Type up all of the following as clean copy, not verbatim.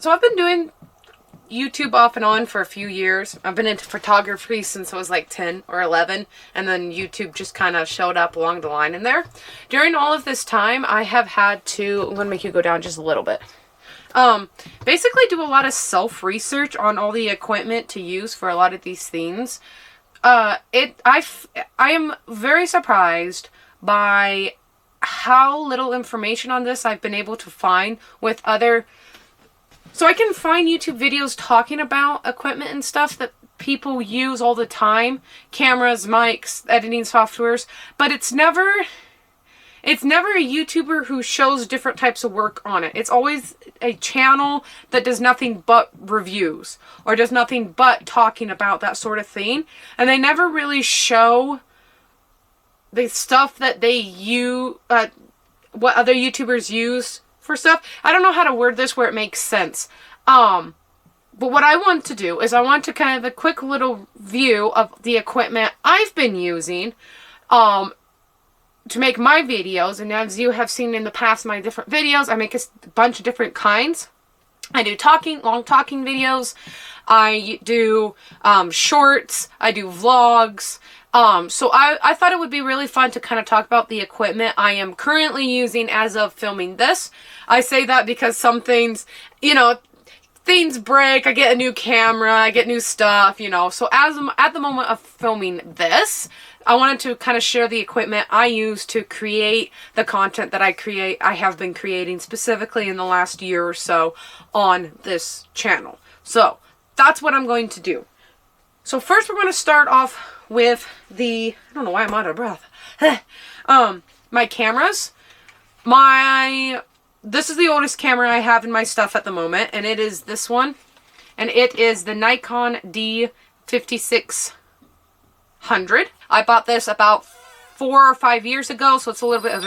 So I've been doing YouTube off and on for a few years. I've been into photography since I was like 10 or 11, and then YouTube just kind of showed up along the line in there. During all of this time, I have had to, I'm going to make you go down just a little bit. Basically do a lot of self-research on all the equipment to use for a lot of these things. I am very surprised by how little information on this I've been able to find with other. So I can find YouTube videos talking about equipment and stuff that people use all the time. Cameras, mics, editing softwares. But it's never a YouTuber who shows different types of work on it. It's always a channel that does nothing but reviews. Or does nothing but talking about that sort of thing. And they never really show the stuff that they use, what other YouTubers use for stuff. I don't know how to word this where it makes sense. But what I want to do is I want to kind of a quick little view of the equipment I've been using to make my videos. And as you have seen in the past, my different videos, I make a bunch of different kinds. I do long talking videos. I do shorts. I do vlogs. So I thought it would be really fun to kind of talk about the equipment I am currently using as of filming this. I say that because some things, things break. I get a new camera, I get new stuff, So at the moment of filming this, I wanted to kind of share the equipment I use to create the content that I have been creating specifically in the last year or so on this channel. So that's what I'm going to do. So first we're going to start off with I don't know why I'm out of breath. My cameras. This is the oldest camera I have in my stuff at the moment, and it is this one. And it is the Nikon D5600. I bought this about 4 or 5 years ago, so it's a little bit of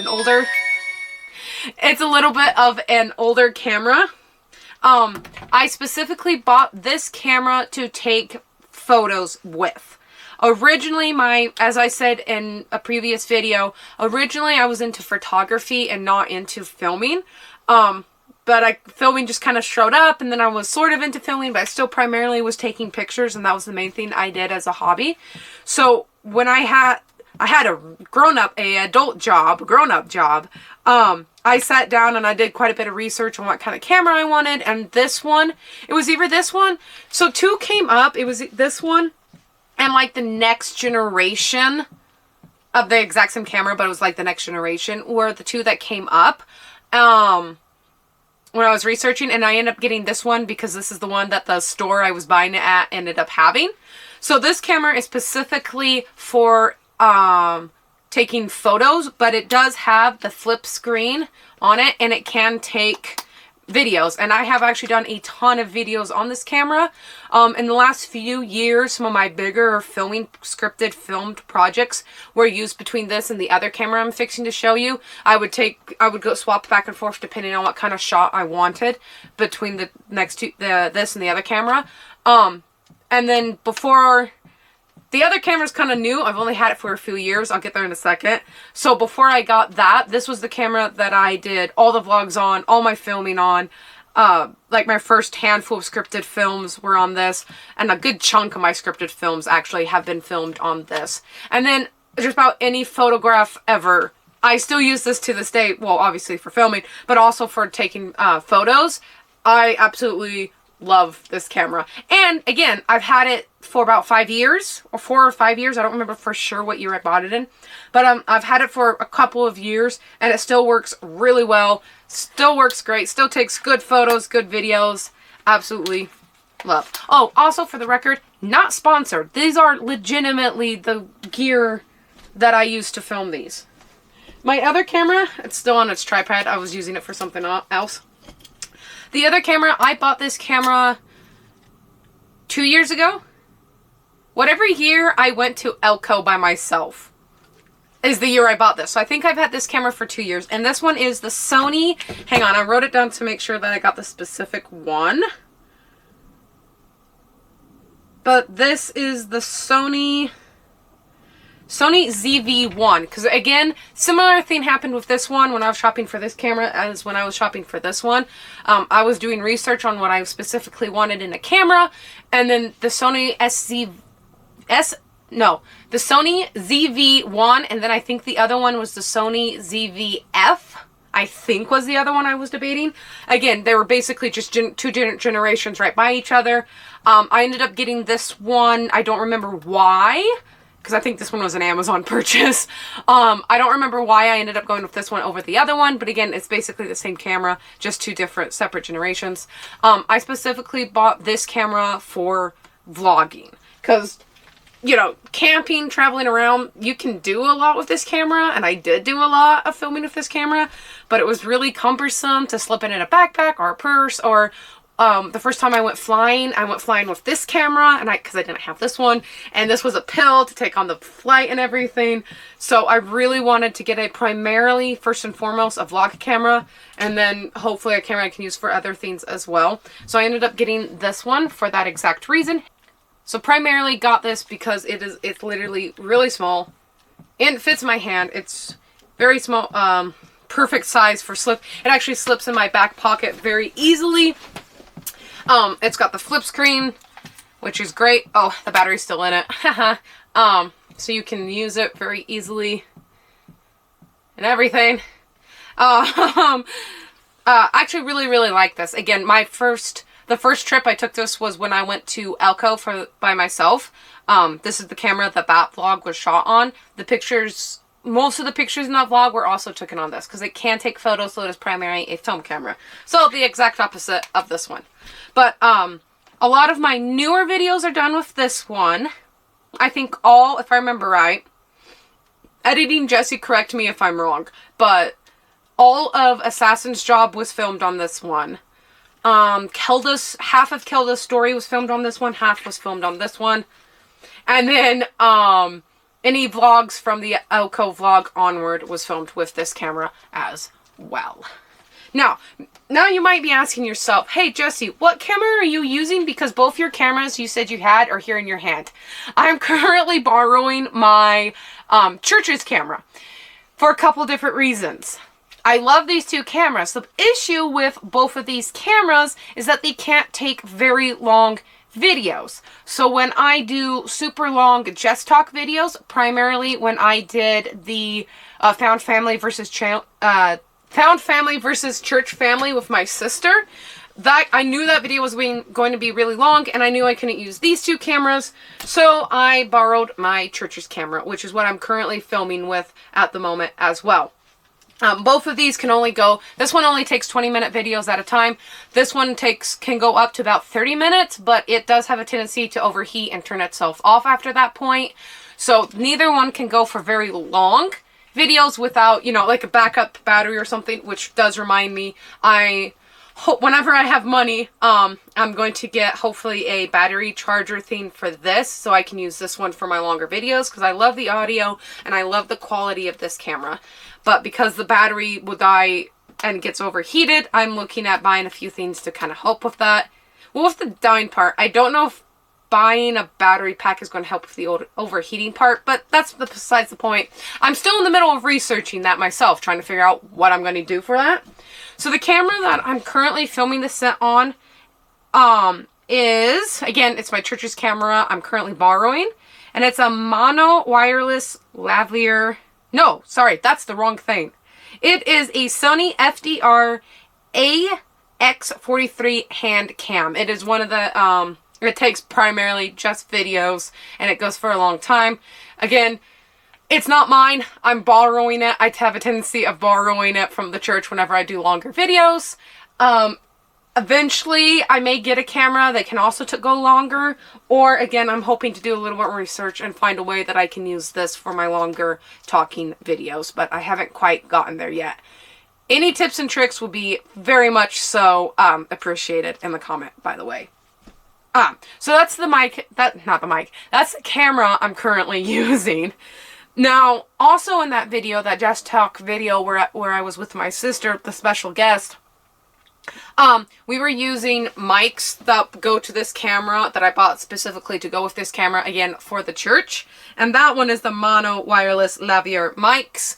an older camera. I specifically bought this camera to take photos with. Originally, as I said in a previous video, originally I was into photography and not into filming. But filming just kind of showed up, and then I was sort of into filming, but I still primarily was taking pictures, and that was the main thing I did as a hobby. So when I had a adult job, I sat down and I did quite a bit of research on what kind of camera I wanted, and this one, it was either this one, so two came up, it was this one, and like the next generation of the exact same camera, but it was like the next generation, were the two that came up when I was researching, and I ended up getting this one because this is the one that the store I was buying it at ended up having. So this camera is specifically for taking photos, but it does have the flip screen on it, and it can take videos. And I have actually done a ton of videos on this camera. In the last few years, some of my bigger scripted filmed projects were used between this and the other camera I'm fixing to show you. I would go swap back and forth depending on what kind of shot I wanted between this and the other camera. And then before the other camera's kind of new. I've only had it for a few years. I'll get there in a second. So before I got that, this was the camera that I did all the vlogs on, all my filming on. Like my first handful of scripted films were on this. And a good chunk of my scripted films actually have been filmed on this. And then just about any photograph ever. I still use this to this day. Well, obviously for filming, but also for taking photos. I absolutely love this camera. And again, I've had it for about 5 years, or 4 or 5 years. I don't remember for sure what year I bought it in, but I've had it for a couple of years, and it still works really well. Still works great. Still takes good photos, good videos. Absolutely love. Oh, also for the record, not sponsored. These are legitimately the gear that I use to film these. My other camera, it's still on its tripod. I was using it for something else. The other camera, I bought this camera 2 years ago. Whatever year I went to Elko by myself is the year I bought this. So I think I've had this camera for 2 years. And this one is the Sony. Hang on, I wrote it down to make sure that I got the specific one. But this is the Sony Sony ZV-1, because again, similar thing happened with this one when I was shopping for this camera as when I was shopping for this one. I was doing research on what I specifically wanted in a camera, and then the Sony the Sony ZV-1, and then I think the other one was the Sony ZV-F, I think was the other one I was debating. Again, they were basically just two generations right by each other. I ended up getting this one. I don't remember why, because I think this one was an Amazon purchase. I don't remember why I ended up going with this one over the other one, but again, it's basically the same camera, just two different separate generations. I specifically bought this camera for vlogging, because, you know, camping, traveling around, you can do a lot with this camera, and I did do a lot of filming with this camera, but it was really cumbersome to slip it in a backpack or a purse, or the first time I went flying with this camera, and because I didn't have this one, and this was a pill to take on the flight and everything. So I really wanted to get a primarily, first and foremost, a vlog camera, and then hopefully a camera I can use for other things as well. So I ended up getting this one for that exact reason. So primarily got this because it's literally really small and it fits my hand. It's very small, perfect size for slip. It actually slips in my back pocket very easily. It's got the flip screen, which is great. Oh, the battery's still in it. So you can use it very easily and everything. I actually really like this. Again, the first trip I took this was when I went to Elko by myself. This is the camera that vlog was shot on. Most of the pictures in that vlog were also taken on this, because it can take photos, so it is primarily a film camera. So the exact opposite of this one. But a lot of my newer videos are done with this one. I think if I remember right, editing Jesse, correct me if I'm wrong, but all of Assassin's Job was filmed on this one. Half of Kelda's story was filmed on this one, half was filmed on this one. And then, any vlogs from the Elko vlog onward was filmed with this camera as well. Now you might be asking yourself, hey Jesse, what camera are you using? Because both your cameras you said you had are here in your hand. I'm currently borrowing my, church's camera for a couple different reasons. I love these two cameras. The issue with both of these cameras is that they can't take very long videos. So when I do super long Just Talk videos, primarily when I did the Found Family versus Church Family with my sister, I knew that video was going to be really long, and I knew I couldn't use these two cameras, so I borrowed my church's camera, which is what I'm currently filming with at the moment as well. Both of these can only go, this one only takes 20-minute videos at a time. This one can go up to about 30 minutes, but it does have a tendency to overheat and turn itself off after that point. So neither one can go for very long videos without, you know, like a backup battery or something, which does remind me, whenever I have money, I'm going to get hopefully a battery charger thing for this, so I can use this one for my longer videos, because I love the audio and I love the quality of this camera. But because the battery will die and gets overheated, I'm looking at buying a few things to kind of help with that. Well, with the dying part, I don't know if buying a battery pack is going to help with the overheating part, but that's besides the point. I'm still in the middle of researching that myself, trying to figure out what I'm going to do for that. So the camera that I'm currently filming this set on is, again, it's my church's camera I'm currently borrowing, and it's a mono wireless lavalier. No, sorry, that's the wrong thing. It is a Sony FDR AX43 hand cam. It is one of the, it takes primarily just videos, and it goes for a long time. Again, it's not mine. I'm borrowing it. I have a tendency of borrowing it from the church whenever I do longer videos. Eventually, I may get a camera that can also go longer, or again, I'm hoping to do a little more research and find a way that I can use this for my longer talking videos, but I haven't quite gotten there yet. Any tips and tricks will be very much so appreciated in the comment, by the way. So that's the mic, that's the camera I'm currently using. Now, also in that video, that Just Talk video where I was with my sister, the special guest, We were using mics that go to this camera that I bought specifically to go with this camera, again, for the church. And that one is the mono wireless lavalier mics.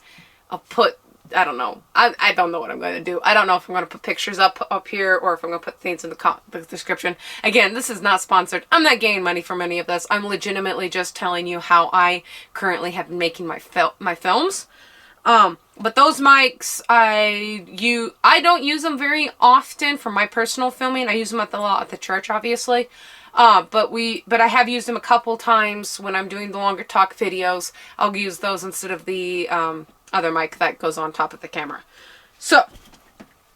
I don't know. I don't know what I'm going to do. I don't know if I'm going to put pictures up here or if I'm going to put things in the description. Again, this is not sponsored. I'm not getting money from any of this. I'm legitimately just telling you how I currently have been making my films. But those mics, I don't use them very often for my personal filming. I use them a lot at the church, obviously. But I have used them a couple times when I'm doing the longer talk videos. I'll use those instead of the, other mic that goes on top of the camera. So,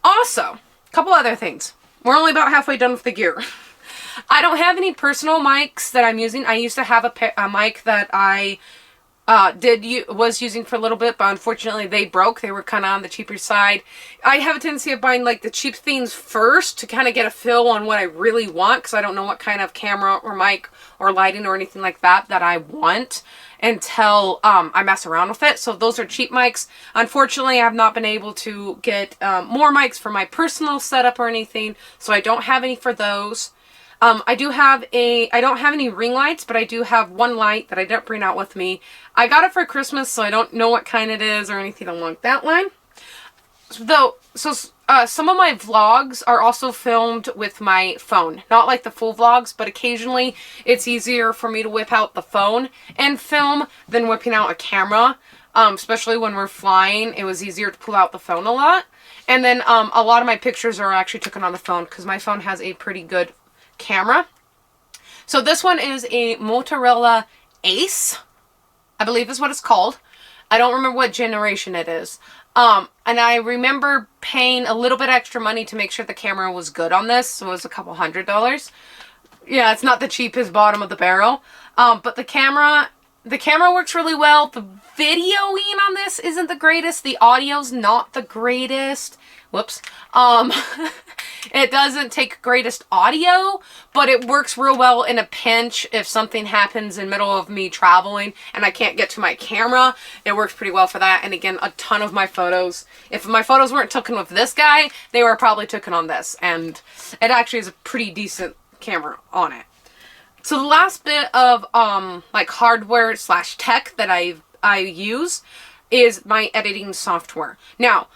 also, a couple other things. We're only about halfway done with the gear. I don't have any personal mics that I'm using. I used to have a mic that I was using for a little bit, but unfortunately they broke. They were kind of on the cheaper side. I have a tendency of buying like the cheap things first to kind of get a feel on what I really want, because I don't know what kind of camera or mic or lighting or anything like that I want until I mess around with it. So those are cheap mics. Unfortunately, I have not been able to get more mics for my personal setup or anything, so I don't have any for those. I don't have any ring lights, but I do have one light that I didn't bring out with me. I got it for Christmas, so I don't know what kind it is or anything along that line. Some of my vlogs are also filmed with my phone. Not like the full vlogs, but occasionally it's easier for me to whip out the phone and film than whipping out a camera. Especially when we're flying, it was easier to pull out the phone a lot. And then a lot of my pictures are actually taken on the phone because my phone has a pretty good camera. So this one is a Motorola Ace, I believe is what it's called. I don't remember what generation it is. And I remember paying a little bit extra money to make sure the camera was good on this. So it was a couple $100. Yeah, it's not the cheapest bottom of the barrel. But the camera works really well. The videoing on this isn't the greatest. The audio's not the greatest. Whoops. It doesn't take greatest audio, but it works real well in a pinch. If something happens in the middle of me traveling and I can't get to my camera, it works pretty well for that. And again, a ton of my photos, if my photos weren't taken with this guy, they were probably taken on this. And it actually is a pretty decent camera on it. So the last bit of like hardware / tech that I use is my editing software. Now,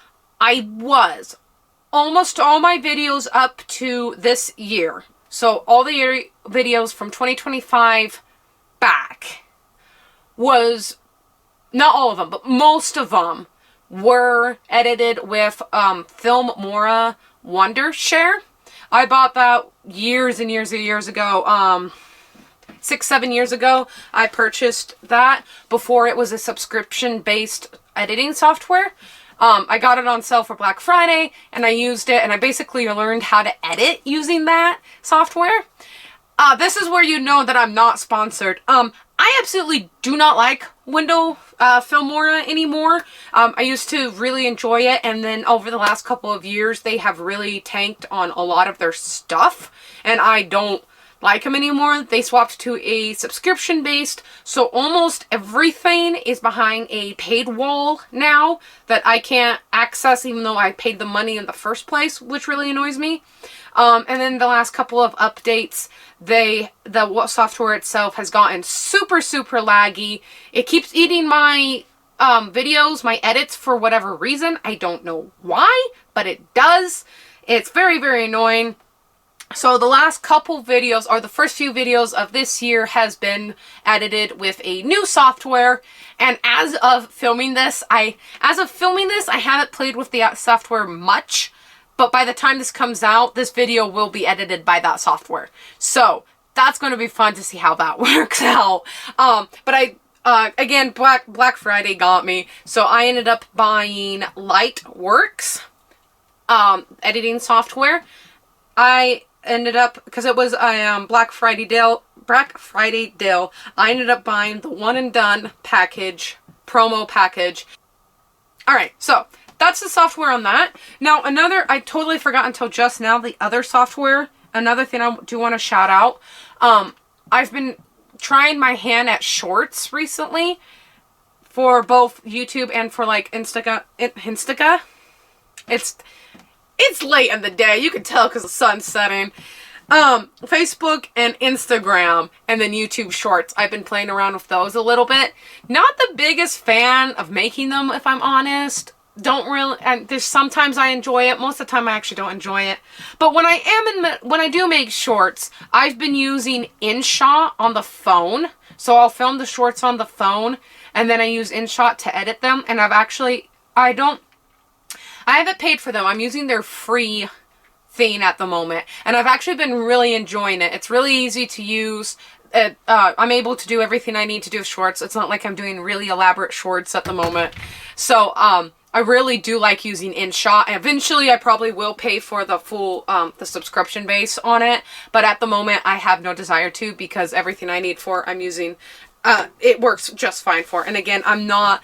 almost all my videos up to this year, so all the videos from 2025 back, was, not all of them, but most of them were edited with Filmora Wondershare. I bought that years and years and years ago. 6-7 years ago, I purchased that before it was a subscription-based editing software. I got it on sale for Black Friday, and I used it, and I basically learned how to edit using that software. This is where you know that I'm not sponsored. I absolutely do not like Filmora anymore. I used to really enjoy it, and then over the last couple of years, they have really tanked on a lot of their stuff, and I don't like them anymore. They swapped to a subscription based, so almost everything is behind a paid wall now that I can't access even though I paid the money in the first place, which really annoys me. And then the last couple of updates, the software itself has gotten super laggy. It keeps eating my videos, my edits, for whatever reason. I don't know why, but it does. It's very annoying. So the last couple videos, or the first few videos of this year, has been edited with a new software. And as of filming this, I haven't played with the software much. But by the time this comes out, this video will be edited by that software. So that's going to be fun to see how that works out. But again, Black Friday got me. So I ended up buying Lightworks editing software. I ended up, because it was a Black Friday deal, I ended up buying the one and done package, promo package. Alright, so that's the software on that. Now, I totally forgot until just now, the other software, another thing I do want to shout out. I've been trying my hand at shorts recently for both YouTube and for like Instaga. It's late in the day. You can tell because the sun's setting. Facebook and Instagram, and then YouTube Shorts. I've been playing around with those a little bit. Not the biggest fan of making them, if I'm honest. Don't really, and there's sometimes I enjoy it. Most of the time I actually don't enjoy it. But when I do make shorts, I've been using InShot on the phone. So I'll film the shorts on the phone, and then I use InShot to edit them. And I haven't paid for them. I'm using their free thing at the moment, and I've actually been really enjoying it. It's really easy to use. I'm able to do everything I need to do with shorts. It's not like I'm doing really elaborate shorts at the moment. So I really do like using InShot. Eventually I probably will pay for the full the subscription base on it, but at the moment I have no desire to, because everything I need for I'm using it works just fine for. And again, I'm not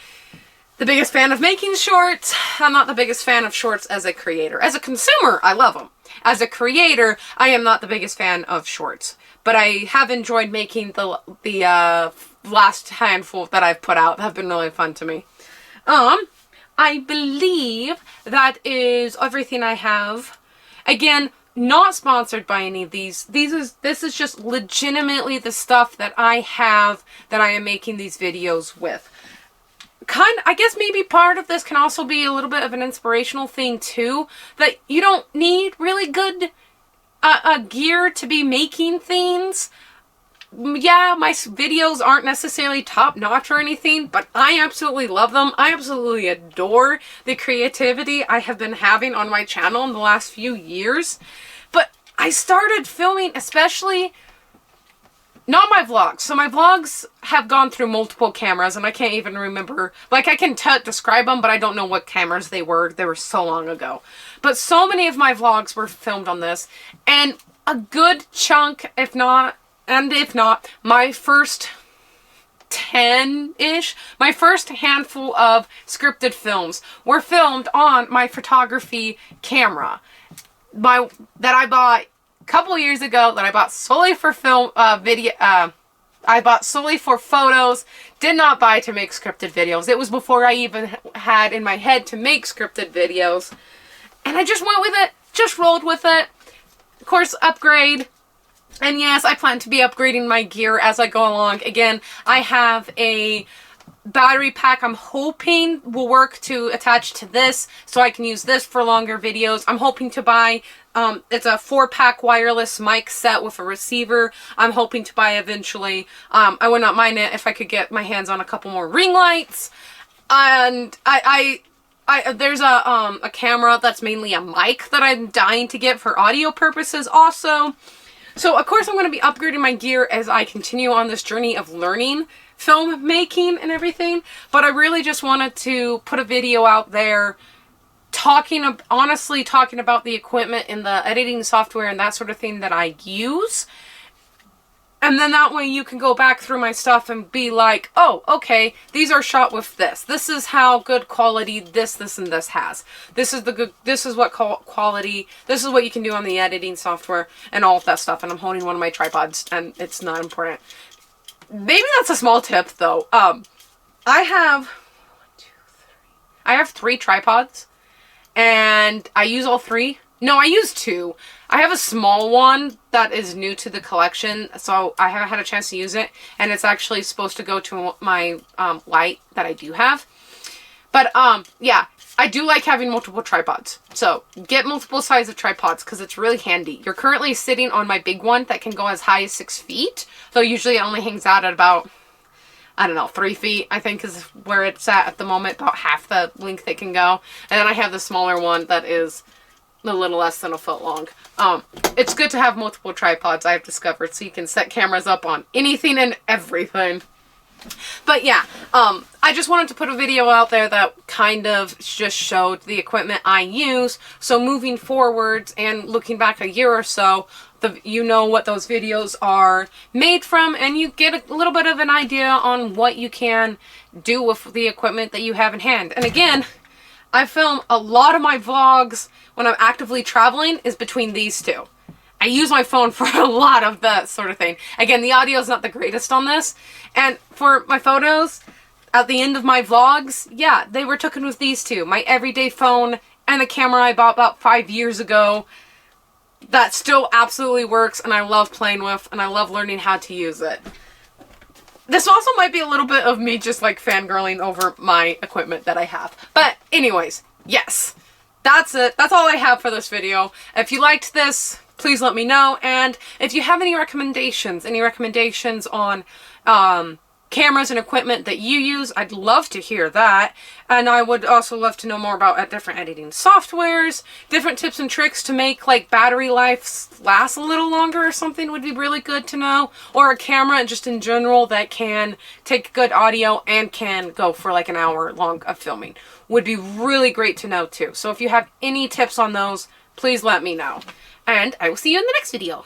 the biggest fan of making shorts. I'm not the biggest fan of shorts as a creator. As a consumer, I love them. As a creator, I am not the biggest fan of shorts. But I have enjoyed making the last handful that I've put out. Have been really fun to me. I believe that is everything I have. Again, not sponsored by any of these. This is just legitimately the stuff that I have that I am making these videos with. I guess maybe part of this can also be a little bit of an inspirational thing too, that you don't need really good gear to be making things. Yeah, my videos aren't necessarily top notch or anything, but I absolutely love them. I absolutely adore the creativity I have been having on my channel in the last few years. But I started filming, especially not my vlogs. So my vlogs have gone through multiple cameras, and I can't even remember. Like, I can describe them, but I don't know what cameras they were. They were so long ago. But so many of my vlogs were filmed on this, and a good chunk, if not, my first 10-ish, my first handful of scripted films were filmed on my photography camera. That I bought couple years ago, that I bought solely for I bought solely for photos, did not buy to make scripted videos. It was before I even had in my head to make scripted videos. And I just went with it, just rolled with it. Of course, upgrade. And yes, I plan to be upgrading my gear as I go along. Again, I have a battery pack I'm hoping will work to attach to this, so I can use this for longer videos. I'm hoping to buy, it's a 4-pack wireless mic set with a receiver. I'm hoping to buy eventually. I would not mind it if I could get my hands on a couple more ring lights. And there's a camera that's mainly a mic that I'm dying to get for audio purposes also. So of course I'm going to be upgrading my gear as I continue on this journey of learning film making and everything, but I really just wanted to put a video out there honestly talking about the equipment and the editing software and that sort of thing that I use. And then that way you can go back through my stuff and be like, oh, okay, these are shot with this. This is how good quality this, and this has. This is what quality, this is what you can do on the editing software and all of that stuff. And I'm holding one of my tripods and it's not important. Maybe that's a small tip though. I have 3 tripods and I use all 3. No, I use 2. I have a small one that is new to the collection, so I haven't had a chance to use it, and it's actually supposed to go to my light that I do have. But yeah, I do like having multiple tripods. So get multiple sizes of tripods because it's really handy. You're currently sitting on my big one that can go as high as 6 feet. Though usually it only hangs out at about, I don't know, 3 feet, I think is where it's at the moment. About half the length it can go. And then I have the smaller one that is a little less than a foot long. It's good to have multiple tripods, I've discovered, so you can set cameras up on anything and everything. But yeah, I just wanted to put a video out there that kind of just showed the equipment I use. So moving forwards and looking back a year or so, you know what those videos are made from, and you get a little bit of an idea on what you can do with the equipment that you have in hand. And again, I film a lot of my vlogs when I'm actively traveling is between these 2. I use my phone for a lot of that sort of thing. Again, the audio is not the greatest on this. And for my photos, at the end of my vlogs, yeah, they were taken with these 2. My everyday phone and the camera I bought about 5 years ago that still absolutely works and I love playing with and I love learning how to use it. This also might be a little bit of me just like fangirling over my equipment that I have. But anyways, yes, that's it. That's all I have for this video. If you liked this, please let me know. And if you have any recommendations on cameras and equipment that you use, I'd love to hear that. And I would also love to know more about different editing softwares, different tips and tricks to make like battery life last a little longer or something would be really good to know. Or a camera just in general that can take good audio and can go for like an hour long of filming would be really great to know too. So if you have any tips on those, please let me know. And I will see you in the next video.